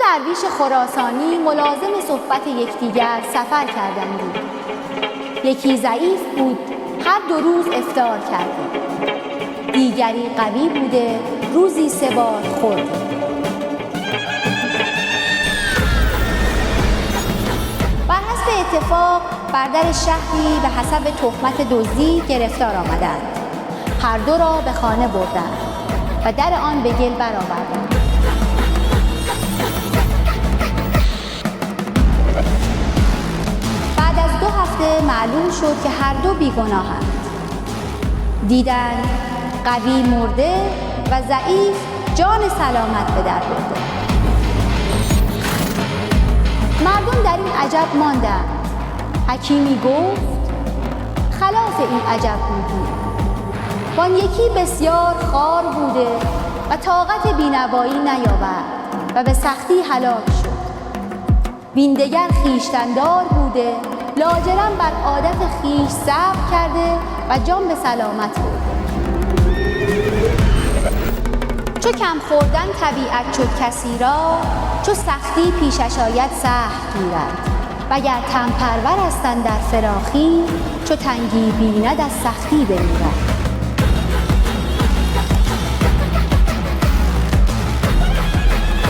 درویش خراسانی ملازم صحبت یکدیگر سفر کردند. یکی ضعیف بود، هر 2 روز افطار کرده. دیگری قوی بوده، روزی 3 بار خورده. بر حسب اتفاق بر در شهری به حسب تهمت دزدی گرفتار آمدند. هر 2 را به خانه بردند و در آن به گل برآوردند. بعد از 2 هفته معلوم شد که هر 2 بیگناهند. دیدند قوی مرده و ضعیف جان سلامت به در برده. مردم در این عجب ماندند. حکیمی گفت خلاف این عجب بودی. وان یکی بسیار خوار بوده و طاقت بینوایی نیاورد و به سختی هلاک شد. وین دگر خویشتندار بوده، لاجرم بر عادت خویش صبر کرده و جان به سلامت برده. چو کم خوردن طبیعت شد کسی را، چو سختی پیشش آید سخت گیرد. وگر تن پرور است اندر فراخی، چو تنگی بیند از سختی بمیرد.